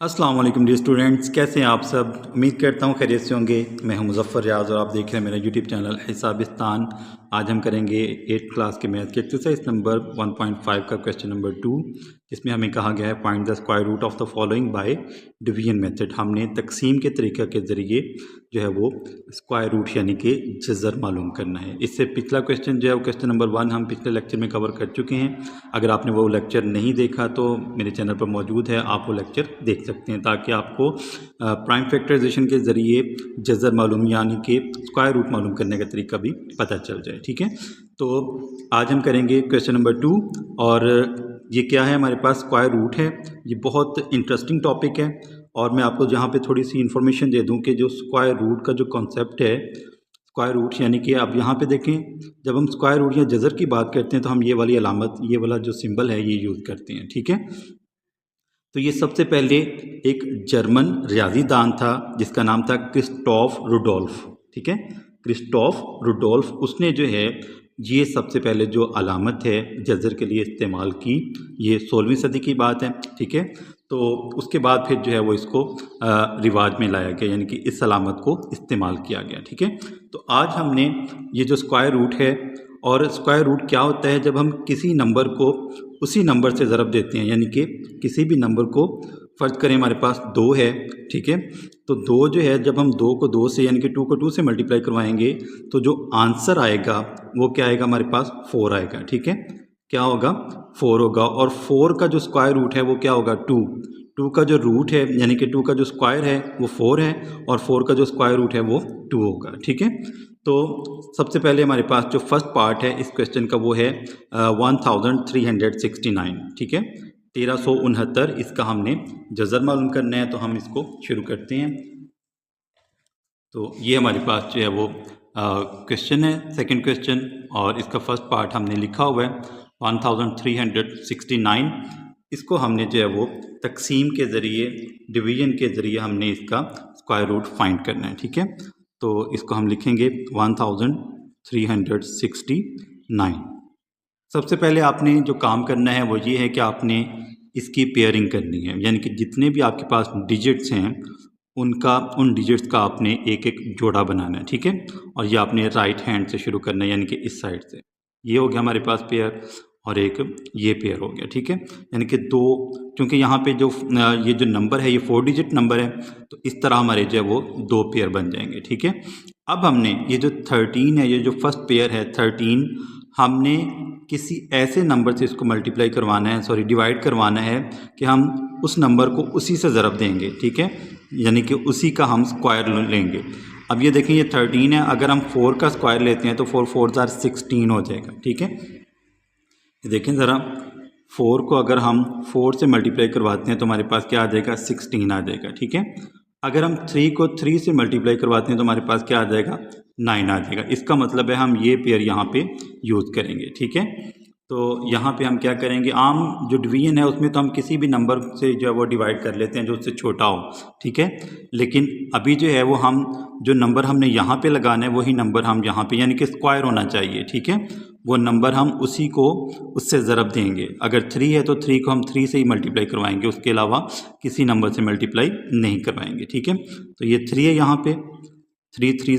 अस्सलाम वालेकुम dear students, कैसे हैं आप सब। उम्मीद करता हूँ खैरियत से होंगे। मैं हूं मुज़फ़्फ़र रियाज़ और आप देख रहे हैं मेरा यूट्यूब चैनल हिसाबिस्तान। आज हम करेंगे 8th क्लास के मैथ के एक्सरसाइज नंबर 1.5 का क्वेश्चन नंबर 2, जिसमें हमें कहा गया है find the square root of the following by division method. हमने तकसीम के तरीक़े के ज़रिए जो है वो स्क्वायर रूट यानी कि जज़र मालूम करना है। इससे पिछला क्वेश्चन जो है वो क्वेश्चन नंबर 1 हम पिछले लेक्चर में कवर कर चुके हैं। अगर आपने वो लेक्चर नहीं देखा तो मेरे चैनल पर मौजूद है, आप वो लेक्चर देख सकते हैं ताकि आपको प्राइम फैक्टराइजेशन के ज़रिए जज़र मालूम यानी कि स्क्वायर रूट मालूम करने का तरीका भी पता चल जाए। ठीक है, तो आज हम करेंगे क्वेश्चन नंबर 2 और ये क्या है, हमारे पास स्क्वायर रूट है। ये बहुत इंटरेस्टिंग टॉपिक है और मैं आपको यहाँ पे थोड़ी सी इन्फॉर्मेशन दे दूँ कि जो स्क्वायर रूट का जो कॉन्सेप्ट है, स्क्वायर रूट यानी कि आप यहाँ पे देखें, जब हम स्क्वायर रूट या जज़र की बात करते हैं तो हम ये वाली अलामत, ये वाला जो सिंबल है ये यूज़ करते हैं। ठीक है, तो ये सबसे पहले एक जर्मन रियाजीदान था जिसका नाम था क्रिस्टोफ रुडोल्फ। ठीक है, क्रिस्टोफ रुडोल्फ, उसने जो है ये सबसे पहले जो अलामत है जज़र के लिए इस्तेमाल की, ये 16वीं सदी की बात है। ठीक है, तो उसके बाद फिर जो है वो इसको रिवाज में लाया गया, यानी कि इस अलामत को इस्तेमाल किया गया। ठीक है, तो आज हमने ये जो स्क्वायर रूट है, और स्क्वायर रूट क्या होता है, जब हम किसी नंबर को उसी नंबर से ज़रब देते हैं, यानी कि किसी भी नंबर को, फ़र्ज़ करें हमारे पास 2 है। ठीक है, तो 2 जो है, जब हम 2 को 2 से यानी कि 2 को 2 से मल्टीप्लाई करवाएंगे तो जो आंसर आएगा वो क्या आएगा, हमारे पास 4 आएगा। ठीक है, क्या होगा, 4 होगा। और 4 का जो स्क्वायर रूट है वो क्या होगा, 2 का जो रूट है यानी कि 2 का जो स्क्वायर है वो 4 है और 4 का जो स्क्वायर रूट है वो 2 होगा। ठीक है, तो सबसे पहले हमारे पास जो फर्स्ट पार्ट है इस क्वेश्चन का वो है 1369। ठीक है, 1369, इसका हमने जज़र मालूम करना है, तो हम इसको शुरू करते हैं। तो ये हमारे पास जो है वो क्वेश्चन है, सेकंड क्वेश्चन, और इसका फर्स्ट पार्ट हमने लिखा हुआ है 1369। इसको हमने जो है वो तकसीम के ज़रिए, डिवीज़न के ज़रिए हमने इसका स्क्वायर रूट फाइंड करना है। ठीक है, तो इसको हम लिखेंगे 1369। सबसे पहले आपने जो काम करना है वो ये है कि आपने इसकी पेयरिंग करनी है, यानी कि जितने भी आपके पास डिजिट्स हैं उन डिजिट्स का आपने एक एक जोड़ा बनाना है। ठीक है, और ये आपने राइट हैंड से शुरू करना है, यानी कि इस साइड से। ये हो गया हमारे पास पेयर, और एक ये पेयर हो गया। ठीक है, यानी कि 2, क्योंकि यहाँ पे जो ये जो नंबर है ये 4 डिजिट नंबर है, तो इस तरह हमारे जो है वो 2 पेयर बन जाएंगे। ठीक है, अब हमने ये जो 13 है, ये जो फर्स्ट पेयर है 13, हमने किसी ऐसे नंबर से इसको मल्टीप्लाई करवाना है, सॉरी डिवाइड करवाना है कि हम उस नंबर को उसी से ज़रब देंगे। ठीक है, यानी कि उसी का हम स्क्वायर लेंगे। अब ये देखें, ये 13 है, अगर हम 4 का स्क्वायर लेते हैं तो 4 4 16 हो जाएगा। ठीक है, देखें ज़रा, 4 को अगर हम 4 से मल्टीप्लाई करवाते हैं तो हमारे पास क्या आ जाएगा, 16 आ जाएगा। ठीक है, अगर हम 3 को 3 से मल्टीप्लाई करवाते हैं तो हमारे पास क्या आ जाएगा, 9 आ जाएगा। इसका मतलब है हम ये पेयर यहाँ पे यूज़ करेंगे। ठीक है, तो यहाँ पे हम क्या करेंगे, आम जो डिवीजन है उसमें तो हम किसी भी नंबर से जो है वो डिवाइड कर लेते हैं जो उससे छोटा हो। ठीक है, लेकिन अभी जो है वो हम जो नंबर हमने यहाँ पे लगाना है वही नंबर हम यहाँ पे, यानी कि स्क्वायर होना चाहिए। ठीक है, वो नंबर हम उसी को उससे ज़रब देंगे। अगर 3 है तो 3 को हम 3 से ही मल्टीप्लाई करवाएंगे, उसके अलावा किसी नंबर से मल्टीप्लाई नहीं करवाएंगे। ठीक है, तो ये 3 है यहाँ पे, 3 3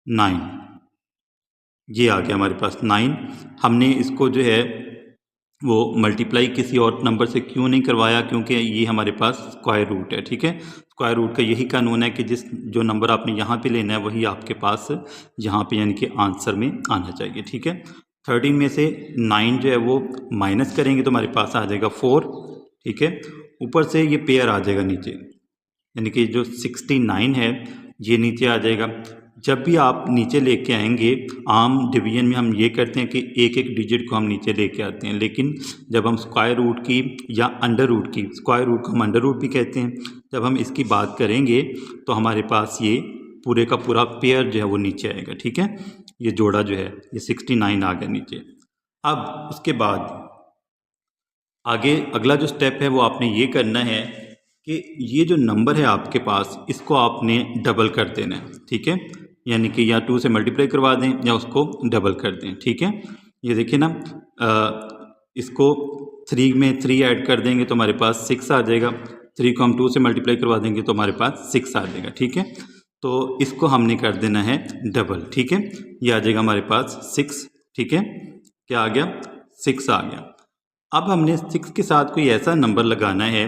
9, ये आ गया हमारे पास 9। हमने इसको जो है वो मल्टीप्लाई किसी और नंबर से क्यों नहीं करवाया, क्योंकि ये हमारे पास स्क्वायर रूट है। ठीक है, स्क्वायर रूट का यही कानून है कि जो नंबर आपने यहाँ पे लेना है वही आपके पास यहाँ पे यानी कि आंसर में आना चाहिए। ठीक है, 13 में से 9 जो है वो माइनस करेंगे तो हमारे पास आ जाएगा 4। ठीक है, ऊपर से ये पेयर आ जाएगा नीचे, यानी कि जो 69 है ये नीचे आ जाएगा। जब भी आप नीचे लेके आएंगे, आम डिवीजन में हम ये करते हैं कि एक एक डिजिट को हम नीचे लेके आते हैं, लेकिन जब हम स्क्वायर रूट की या अंडर रूट की, स्क्वायर रूट को हम अंडर रूट भी कहते हैं, जब हम इसकी बात करेंगे तो हमारे पास ये पूरे का पूरा पेयर जो है वो नीचे आएगा। ठीक है, ये जोड़ा जो है ये 69 आ गया नीचे। अब उसके बाद आगे अगला जो स्टेप है वो आपने ये करना है कि ये जो नंबर है आपके पास, इसको आपने डबल कर देना है। ठीक है, यानी कि या 2 से मल्टीप्लाई करवा दें या उसको डबल कर दें। ठीक है, ये देखिए ना, इसको 3 में 3 ऐड कर देंगे तो हमारे पास 6 आ जाएगा। 3 को हम 2 से मल्टीप्लाई करवा देंगे तो हमारे पास 6 आ जाएगा। ठीक है, तो इसको हमने कर देना है डबल। ठीक है, ये आ जाएगा हमारे पास 6। ठीक है, क्या आ गया? 6 आ गया। अब हमने 6 के साथ कोई ऐसा नंबर लगाना है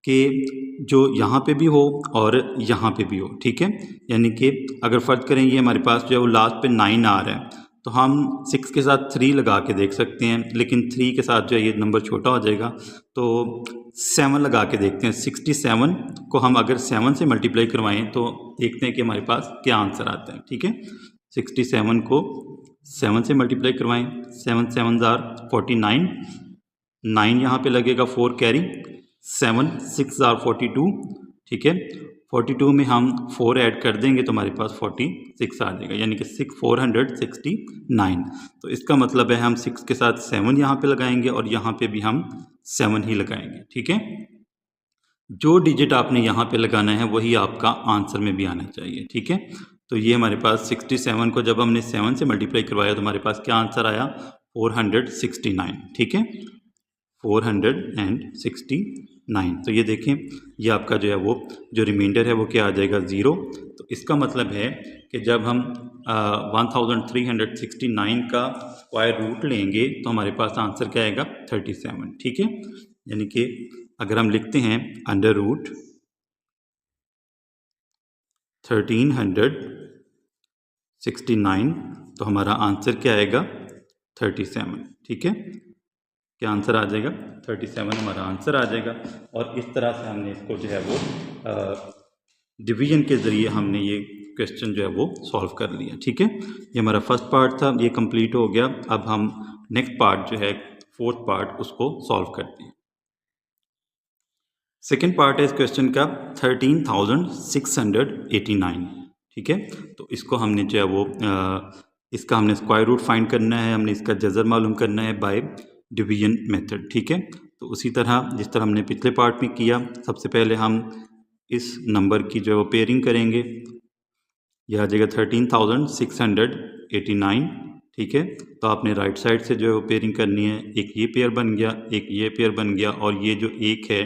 कि जो यहाँ पे भी हो और यहाँ पे भी हो। ठीक है, यानी कि अगर फ़र्ज़ करें ये हमारे पास जो है वो लास्ट पे 9 आ रहा है, तो हम 6 के साथ 3 लगा के देख सकते हैं, लेकिन 3 के साथ जो है ये नंबर छोटा हो जाएगा, तो 7 लगा के देखते हैं। 67 को हम अगर 7 से मल्टीप्लाई करवाएं तो देखते हैं कि हमारे पास क्या आंसर आता है। ठीक है, 67 को 7 से मल्टीप्लाई करवाएं, 7 7 49, 9 यहाँ पे लगेगा 4 कैरी, 7 6 42। ठीक है, 42 में हम 4 ऐड कर देंगे तो हमारे पास 46 आ जाएगा, यानी कि 469। तो इसका मतलब है हम 6 के साथ 7 यहाँ पे लगाएंगे और यहाँ पे भी हम 7 ही लगाएंगे। ठीक है, जो डिजिट आपने यहाँ पे लगाना है वही आपका आंसर में भी आना चाहिए। ठीक है, तो ये हमारे पास 67 को जब हमने 7 से मल्टीप्लाई करवाया तो हमारे पास क्या आंसर आया? 469। ठीक है, 469। तो ये देखें, ये आपका जो है वो जो रिमाइंडर है वो क्या आ जाएगा? 0। तो इसका मतलब है कि जब हम 1369 का स्क्वायर रूट लेंगे तो हमारे पास आंसर क्या आएगा? 37। ठीक है, यानी कि अगर हम लिखते हैं अंडर रूट 1369 तो हमारा आंसर क्या आएगा? 37। ठीक है, क्या आंसर आ जाएगा? 37 हमारा आंसर आ जाएगा। और इस तरह से हमने इसको जो है वो डिवीजन के ज़रिए हमने ये क्वेश्चन जो है वो सॉल्व कर लिया। ठीक है, ये हमारा फर्स्ट पार्ट था, ये कंप्लीट हो गया। अब हम नेक्स्ट पार्ट जो है, फोर्थ पार्ट, उसको सॉल्व करते हैं। सेकेंड पार्ट है इस क्वेश्चन का 13,689। ठीक है, तो इसको हमने जो है वो इसका हमने स्क्वायर रूट फाइंड करना है, हमने इसका जज़र मालूम करना है बाय डिवीजन मेथड। ठीक है, तो उसी तरह जिस तरह हमने पिछले पार्ट में किया, सबसे पहले हम इस नंबर की जो है वो पेयरिंग करेंगे। यह आ जाएगा 13,689। ठीक है, तो आपने राइट साइड से जो है वो पेयरिंग करनी है। एक ये पेयर बन गया, एक ये पेयर बन गया, और ये जो एक है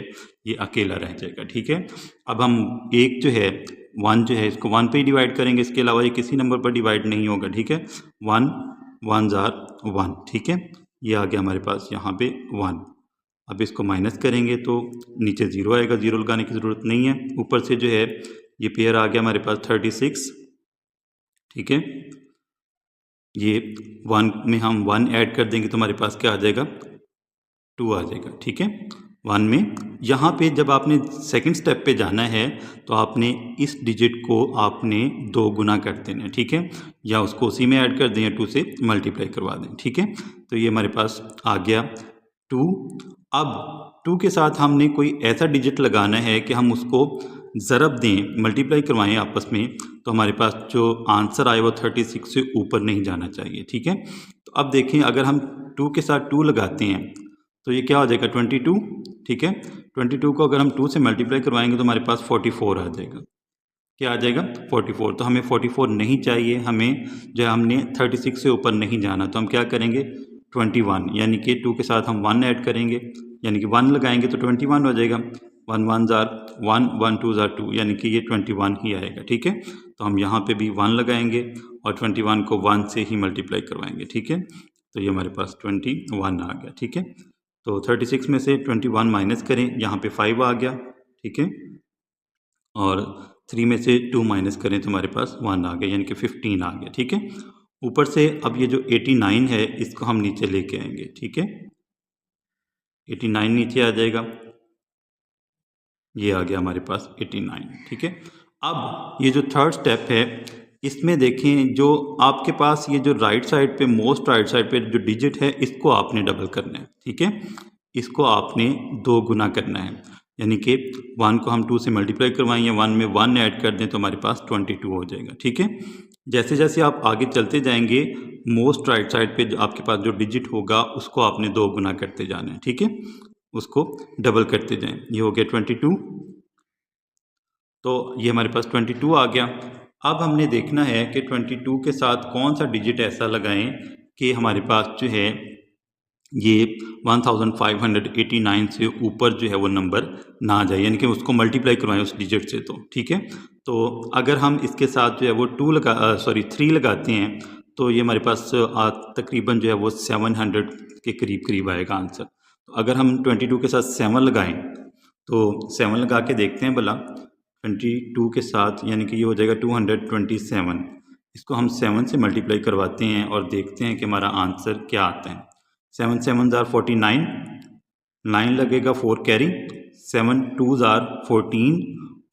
ये अकेला रह जाएगा। ठीक है, अब हम एक जो है 1 जो है इसको 1 पे ही डिवाइड करेंगे, इसके अलावा ये किसी नंबर पर डिवाइड नहीं होगा। ठीक है, 1 1 1। ठीक है, ये आ गया हमारे पास यहाँ पे 1। अब इसको माइनस करेंगे तो नीचे 0 आएगा, 0 लगाने की ज़रूरत नहीं है। ऊपर से जो है ये पेयर आ गया हमारे पास 36। ठीक है, ये 1 में हम 1 ऐड कर देंगे तो हमारे पास क्या आ जाएगा? 2 आ जाएगा। ठीक है, 1 में यहाँ पे जब आपने सेकंड स्टेप पे जाना है तो आपने इस डिजिट को आपने 2 गुना कर देना है। ठीक है, या उसको उसी में ऐड कर दें या 2 से मल्टीप्लाई करवा दें। ठीक है, तो ये हमारे पास आ गया 2। अब 2 के साथ हमने कोई ऐसा डिजिट लगाना है कि हम उसको ज़रब दें, मल्टीप्लाई करवाएं आपस में, तो हमारे पास जो आंसर आए वो 36 से ऊपर नहीं जाना चाहिए। ठीक है, तो अब देखें, अगर हम 2 के साथ 2 लगाते हैं तो ये क्या हो जाएगा? 22। ठीक है, 22 को अगर हम 2 से मल्टीप्लाई करवाएंगे तो हमारे पास 44 आ जाएगा। क्या आ जाएगा? 44। तो हमें 44 नहीं चाहिए, हमें जो है हमने 36 से ऊपर नहीं जाना, तो हम क्या करेंगे? 21, यानी कि 2 के साथ हम 1 ऐड करेंगे, यानी कि 1 लगाएंगे तो 21 हो जाएगा। 1 1 1, 1 2 2, यानी कि ये 21 ही आएगा। ठीक है, तो हम यहाँ पे भी 1 लगाएंगे और 21 को 1 से ही मल्टीप्लाई करवाएंगे। ठीक है, तो ये हमारे पास 21 आ गया। ठीक है, तो 36 में से 21 माइनस करें, यहाँ पे 5 आ गया। ठीक है, और 3 में से 2 माइनस करें तो हमारे पास 1 आ गया, यानी कि 15 आ गया। ठीक है, ऊपर से अब ये जो 89 है इसको हम नीचे लेके आएंगे। ठीक है, 89 नीचे आ जाएगा, ये आ गया हमारे पास 89। ठीक है, अब ये जो थर्ड स्टेप है इसमें देखें, जो आपके पास ये जो राइट साइड पे, मोस्ट राइट साइड पे जो डिजिट है इसको आपने डबल करना है। ठीक है, इसको आपने 2 गुना करना है, यानी कि 1 को हम 2 से मल्टीप्लाई करवाएं या 1 में 1 ऐड कर दें तो हमारे पास 22 हो जाएगा। ठीक है, जैसे जैसे आप आगे चलते जाएंगे मोस्ट राइट साइड पे जो आपके पास जो डिजिट होगा उसको आपने 2 गुना करते जाना है। ठीक है, उसको डबल करते जाएं। ये हो गया 22, तो ये हमारे पास 22 आ गया। अब हमने देखना है कि 22 के साथ कौन सा डिजिट ऐसा लगाएं कि हमारे पास जो है ये 1589 से ऊपर जो है वो नंबर ना आ जाए, यानी कि उसको मल्टीप्लाई करवाएं उस डिजिट से, तो ठीक है। तो अगर हम इसके साथ जो है वो 3 लगाते हैं तो ये हमारे पास तकरीबन जो है वो 700 के करीब करीब आएगा आंसर। तो अगर हम 22 के साथ 7 लगाएं तो 7 लगा के देखते हैं भला 22 के साथ, यानी कि ये हो जाएगा 227। इसको हम 7 से मल्टीप्लाई करवाते हैं और देखते हैं कि हमारा आंसर क्या आता है। 7 7 ज़ार 49, 9 लगेगा 4 कैरी, 7 2 ज़ार 14,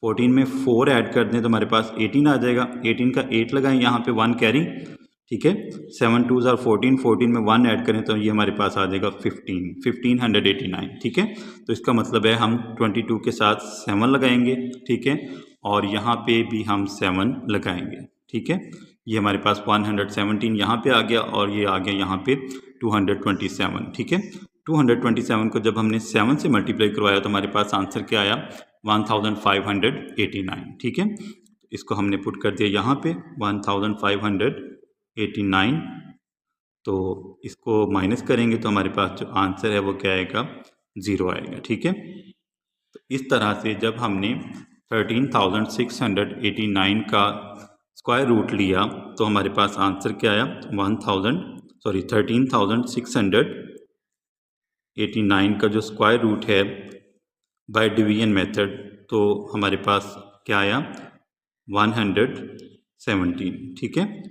14 में 4 ऐड कर दें तो हमारे पास 18 आ जाएगा। 18 का 8 लगाएं, यहाँ पे 1 कैरी, ठीक है। 7 2 ज़ार 14, 14 में 1 ऐड करें तो ये हमारे पास आ जाएगा 1589, ठीक है। तो इसका मतलब है हम 22 के साथ 7 लगाएंगे, ठीक है, और यहाँ पे भी हम 7 लगाएंगे, ठीक है। ये हमारे पास 117 यहाँ पे आ गया और ये आ गया यहाँ पे 227, ठीक है। 227 को जब हमने 7 से मल्टीप्लाई करवाया तो हमारे पास आंसर क्या आया, 1589, ठीक है। इसको हमने पुट कर दिया यहाँ पे 1589, तो इसको माइनस करेंगे तो हमारे पास जो आंसर है वो क्या आएगा, 0 आएगा, ठीक है। तो इस तरह से जब हमने 13,689 का स्क्वायर रूट लिया तो हमारे पास आंसर क्या आया, 13,689 का जो स्क्वायर रूट है बाय डिवीजन मेथड, तो हमारे पास क्या आया, 117, ठीक है।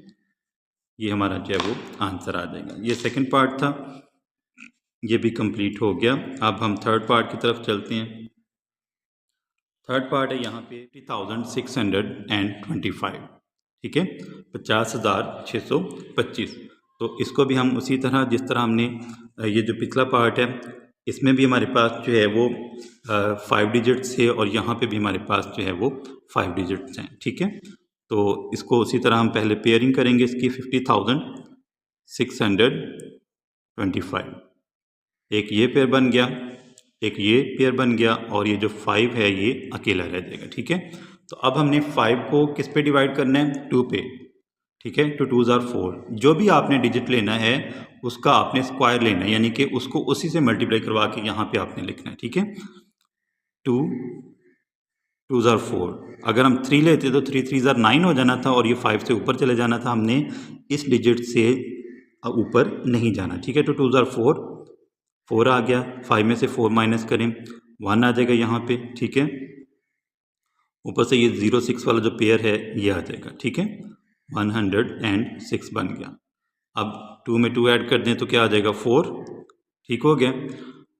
ये हमारा जो है वो आंसर आ जाएगा। ये सेकंड पार्ट था, ये भी कंप्लीट हो गया। अब हम थर्ड पार्ट की तरफ चलते हैं। थर्ड पार्ट है यहाँ पे 50,625, ठीक है, 50,625। तो इसको भी हम उसी तरह जिस तरह हमने ये जो पिछला पार्ट है इसमें भी हमारे पास जो है वो 5 डिजिट्स है और यहाँ पे भी हमारे पास जो है वो 5 डिजिट्स हैं, ठीक है। तो इसको उसी तरह हम पहले पेयरिंग करेंगे इसकी 50,625। एक ये पेयर बन गया, एक ये पेयर बन गया और ये जो 5 है ये अकेला रह जाएगा, ठीक है। तो अब हमने 5 को किस पे डिवाइड करना है, 2 पे, ठीक है। 2 2 ज़ार 4, जो भी आपने डिजिट लेना है उसका आपने स्क्वायर लेना है, यानी कि उसको उसी से मल्टीप्लाई करवा के यहाँ पे आपने लिखना है, ठीक है। 2 2 ज़ार 4, अगर हम 3 लेते तो 3 3 ज़ार 9 हो जाना था और ये 5 से ऊपर चले जाना था, हमने इस डिजिट से ऊपर नहीं जाना, ठीक है। तो 2 ज़ार 4 आ गया, 5 में से 4 माइनस करें 1 आ जाएगा यहाँ पे, ठीक है। ऊपर से ये 0 6 वाला जो पेयर है ये आ जाएगा, ठीक है। 106 बन गया। अब 2 में 2 ऐड कर दें तो क्या आ जाएगा, 4, ठीक हो गया।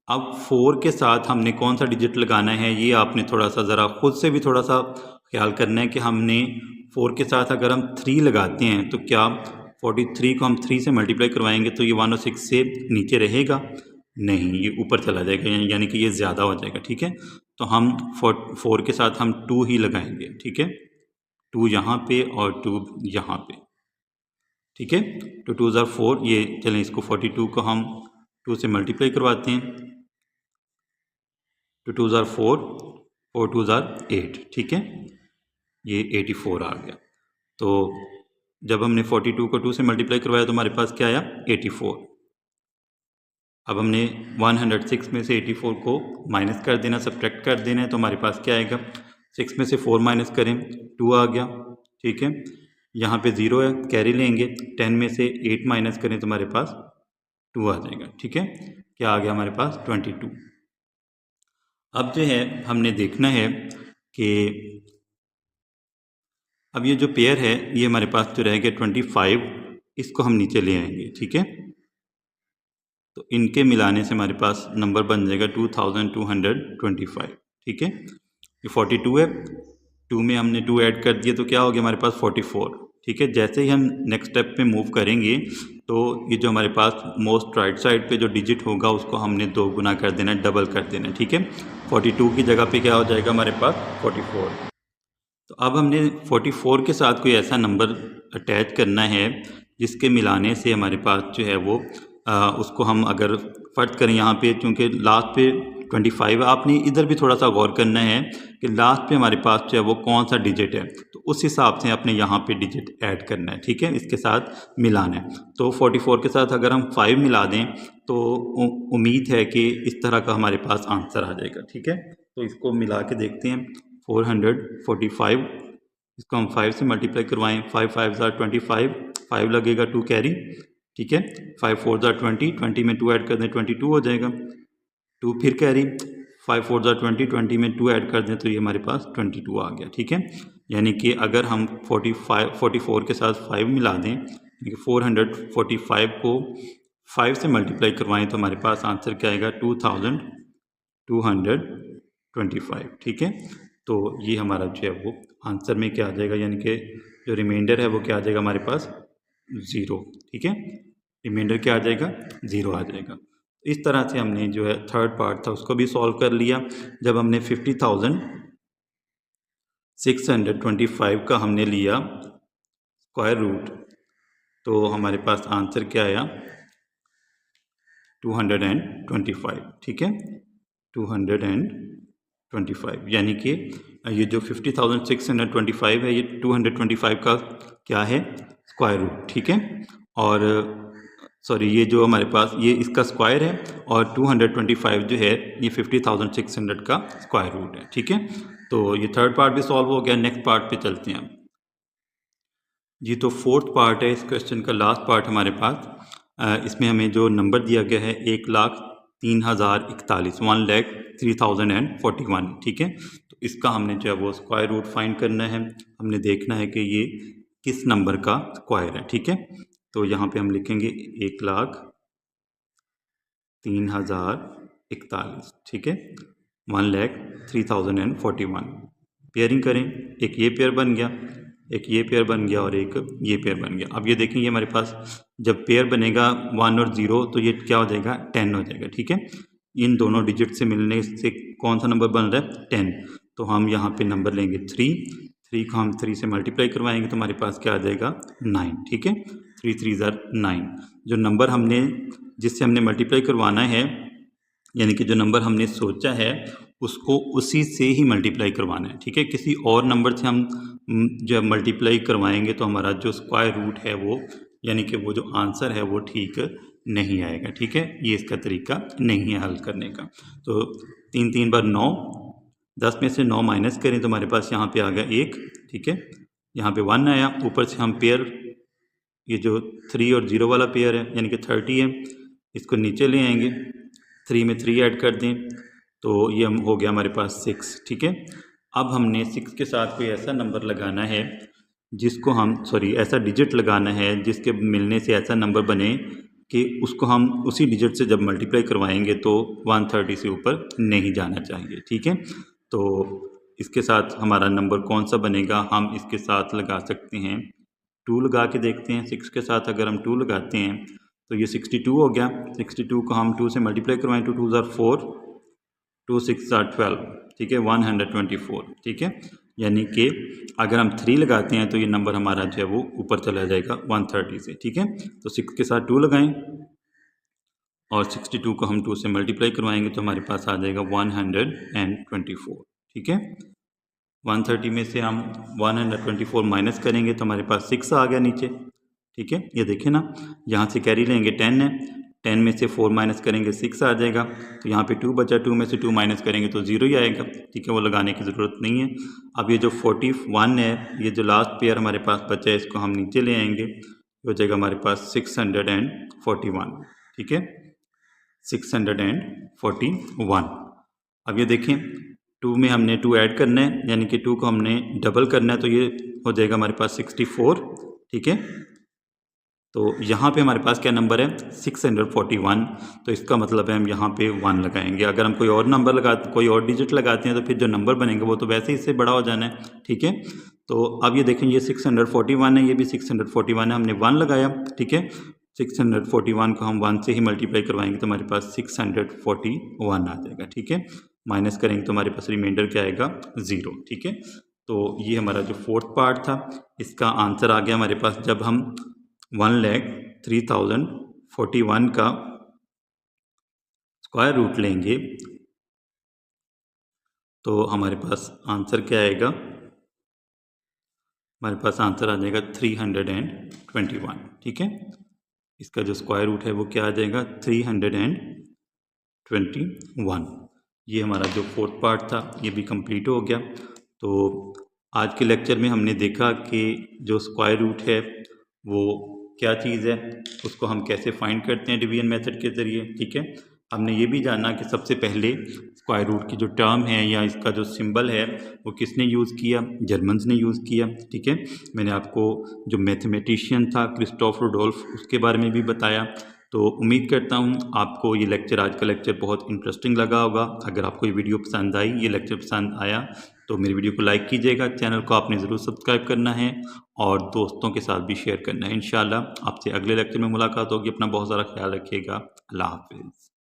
अब 4 के साथ हमने कौन सा डिजिट लगाना है ये आपने थोड़ा सा ज़रा खुद से भी थोड़ा सा ख्याल करना है कि हमने 4 के साथ अगर हम 3 लगाते हैं तो क्या 43 को हम 3 से मल्टीप्लाई करवाएंगे तो ये 106 से नीचे रहेगा, नहीं, ये ऊपर चला जाएगा, यानी कि ये ज़्यादा हो जाएगा, ठीक है। तो हम 4 के साथ हम 2 ही लगाएंगे, ठीक है। 2 यहाँ पे और 2 यहाँ पे, ठीक है। तो 2 ज़ार 4, ये चलें इसको 42 को हम 2 से मल्टीप्लाई करवाते हैं, तो 2 ज़ार 4, 4 2 ज़ार 8, ठीक है, ये 84 आ गया। तो जब हमने 42 को 2 से मल्टीप्लाई करवाया तो हमारे पास क्या आया, 84। अब हमने 106 में से 84 को माइनस कर देना, सब्ट्रैक्ट कर देना है, तो हमारे पास क्या आएगा, 6 में से 4 माइनस करें 2 आ गया, ठीक है। यहाँ पे 0 है, कैरी लेंगे, 10 में से 8 माइनस करें तो हमारे पास 2 आ जाएगा, ठीक है। क्या आ गया हमारे पास, 22। अब जो है हमने देखना है कि अब ये जो पेयर है ये हमारे पास जो रह गया 25, इसको हम नीचे ले आएंगे, ठीक है। तो इनके मिलाने से हमारे पास नंबर बन जाएगा 2225, ठीक है। ये 42 है, 2 में हमने 2 ऐड कर दिया तो क्या हो गया हमारे पास 44, ठीक है। जैसे ही हम नेक्स्ट स्टेप पे मूव करेंगे तो ये जो हमारे पास मोस्ट राइट साइड पे जो डिजिट होगा उसको हमने 2 गुना कर देना है, डबल कर देना है, ठीक है। 42 की जगह पे क्या हो जाएगा हमारे पास 44। तो अब हमने 44 के साथ कोई ऐसा नंबर अटैच करना है जिसके मिलाने से हमारे पास जो है वो उसको हम अगर फ़र्ज करें यहाँ पे, चूँकि लास्ट पे 25। आपने इधर भी थोड़ा सा गौर करना है कि लास्ट पे हमारे पास जो है वो कौन सा डिजिट है, तो उस हिसाब से आपने यहाँ पे डिजिट ऐड करना है, ठीक है, इसके साथ मिलाना है। तो 44 के साथ अगर हम 5 मिला दें तो उम्मीद है कि इस तरह का हमारे पास आंसर आ जाएगा, ठीक है। तो इसको मिला के देखते हैं, 445, इसको हम 5 से मल्टीप्लाई करवाएं, 5 5 25, 5 लगेगा, 2 कैरी, ठीक है, 5 4 20, 20 में 2 ऐड कर दें 22 हो जाएगा, 2 फिर कैरी, 5 4 20, 20 में 2 ऐड कर दें तो ये हमारे पास 22 आ गया, ठीक है। यानी कि अगर हम 44 के साथ 5 मिला दें, यानी कि 445 को 5 से मल्टीप्लाई करवाएं तो हमारे पास आंसर क्या आएगा, 2225, ठीक है। तो ये हमारा जो है वो आंसर में क्या आ जाएगा, यानी कि जो रिमाइंडर है वो क्या आ जाएगा हमारे पास, 0, ठीक है। रिमाइंडर क्या आ जाएगा, 0 आ जाएगा। इस तरह से हमने जो है थर्ड पार्ट था उसको भी सॉल्व कर लिया। जब हमने 50,625 का हमने लिया स्क्वायर रूट, तो हमारे पास आंसर क्या आया, 225, ठीक है, 225, यानी कि ये जो 50,625 है ये 225 का क्या है, स्क्वायर रूट, ठीक है। और सॉरी, ये जो हमारे पास ये इसका स्क्वायर है और 225 जो है ये 50,600 का स्क्वायर रूट है, ठीक है। तो ये थर्ड पार्ट भी सॉल्व हो गया। नेक्स्ट पार्ट पे चलते हैं जी। तो फोर्थ पार्ट है इस क्वेश्चन का, लास्ट पार्ट हमारे पास। इसमें हमें जो नंबर दिया गया है 1,03,041, 1,03,041, ठीक है। तो इसका हमने जो है वो स्क्वायर रूट फाइंड करना है। हमने देखना है कि ये किस नंबर का स्क्वायर है, ठीक है। तो यहाँ पे हम लिखेंगे 1,03,041, ठीक है, 1,03,041। पेयरिंग करें, एक ये पेयर बन गया, एक ये पेयर बन गया और एक ये पेयर बन गया। अब ये देखेंगे हमारे पास जब पेयर बनेगा 1 और 0 तो ये क्या हो जाएगा, 10 हो जाएगा, ठीक है। इन दोनों डिजिट से मिलने से कौन सा नंबर बन रहा है, 10। तो हम यहाँ पे नंबर लेंगे 3 को हम 3 से मल्टीप्लाई करवाएंगे तो हमारे पास क्या आ जाएगा, 9, ठीक है। 3 3 9। जो नंबर हमने जिससे हमने मल्टीप्लाई करवाना है, यानी कि जो नंबर हमने सोचा है उसको उसी से ही मल्टीप्लाई करवाना है, ठीक है। किसी और नंबर से हम जब मल्टीप्लाई करवाएंगे तो हमारा जो स्क्वायर रूट है वो, यानी कि वो जो आंसर है वो ठीक नहीं आएगा, ठीक है। ये इसका तरीका नहीं है हल करने का। तो 3 3 बार 9, 10 में से 9 माइनस करें तो हमारे पास यहाँ पे आ गया 1, ठीक है। यहाँ पे 1 आया, ऊपर से हम पेयर, ये जो 3 और 0 वाला पेयर है यानी कि 30 है, इसको नीचे ले आएंगे, 3 में 3 ऐड कर दें तो ये हम हो गया हमारे पास 6, ठीक है। अब हमने 6 के साथ कोई ऐसा नंबर लगाना है जिसको हम ऐसा डिजिट लगाना है जिसके मिलने से ऐसा नंबर बने कि उसको हम उसी डिजिट से जब मल्टीप्लाई करवाएंगे तो 130 से ऊपर नहीं जाना चाहिए, ठीक है। तो इसके साथ हमारा नंबर कौन सा बनेगा, हम इसके साथ लगा सकते हैं 2 लगा के देखते हैं। 6 के साथ अगर हम 2 लगाते हैं तो ये 62 हो गया। 62 को हम 2 से मल्टीप्लाई करवाएं तो 2 ज़ार 4, 2 6 ज़ार 12, ठीक है, 124, ठीक है। यानी कि अगर हम 3 लगाते हैं तो ये नंबर हमारा जो है वो ऊपर चला जाएगा 130 से, ठीक है। तो 6 के साथ 2 लगाएं और 62 को हम 2 से मल्टीप्लाई करवाएंगे तो हमारे पास आ जाएगा 124, ठीक है। 130 में से हम 124 माइनस करेंगे तो हमारे पास 6 आ गया नीचे, ठीक है। ये देखें ना, यहाँ से कैरी लेंगे 10 है, 10 में से 4 माइनस करेंगे 6 आ जाएगा। तो यहाँ पे 2 बचा, 2 में से 2 माइनस करेंगे तो 0 ही आएगा, ठीक है, वो लगाने की ज़रूरत नहीं है। अब ये जो 41 है, ये जो लास्ट पेयर हमारे पास बचा है इसको हम नीचे ले आएंगे, हो जाएगा हमारे पास 641, ठीक है, 641। अब ये देखें 2 में हमने 2 ऐड करना है, यानी कि 2 को हमने डबल करना है तो ये हो जाएगा हमारे पास 64, ठीक है। तो यहाँ पे हमारे पास क्या नंबर है, 641। तो इसका मतलब है हम यहाँ पे 1 लगाएंगे। अगर हम कोई और नंबर कोई और डिजिट लगाते हैं तो फिर जो नंबर बनेंगे वो तो वैसे ही इससे बड़ा हो जाना है, ठीक है। तो अब ये देखें ये 641 है, ये भी 641 है, हमने 1 लगाया, ठीक है। 641 को हम 1 से ही मल्टीप्लाई करवाएंगे तो हमारे पास 641 आ जाएगा, ठीक है। माइनस करेंगे तो हमारे पास रिमाइंडर क्या आएगा, 0, ठीक है। तो ये हमारा जो फोर्थ पार्ट था इसका आंसर आ गया हमारे पास। जब हम 1,03,041 का स्क्वायर रूट लेंगे तो हमारे पास आंसर क्या आएगा, हमारे पास आंसर आ जाएगा 321। ठीक है, इसका जो स्क्वायर रूट है वो क्या आ जाएगा 321। ये हमारा जो फोर्थ पार्ट था ये भी कंप्लीट हो गया। तो आज के लेक्चर में हमने देखा कि जो स्क्वायर रूट है वो क्या चीज़ है, उसको हम कैसे फाइंड करते हैं डिवीजन मेथड के ज़रिए। ठीक है, हमने ये भी जाना कि सबसे पहले स्क्वायर रूट की जो टर्म है या इसका जो सिंबल है वो किसने यूज़ किया, जर्मन्स ने यूज़ किया। ठीक है, मैंने आपको जो मैथमेटिशियन था क्रिस्टोफ रुडोल्फ उसके बारे में भी बताया। तो उम्मीद करता हूँ आपको ये लेक्चर, आज का लेक्चर बहुत इंटरेस्टिंग लगा होगा। अगर आपको ये वीडियो पसंद आई, ये लेक्चर पसंद आया तो मेरी वीडियो को लाइक कीजिएगा, चैनल को आपने ज़रूर सब्सक्राइब करना है और दोस्तों के साथ भी शेयर करना है। इंशाल्लाह आपसे अगले लेक्चर में मुलाकात होगी। अपना बहुत सारा ख्याल रखिएगा। अल्लाह हाफिज़।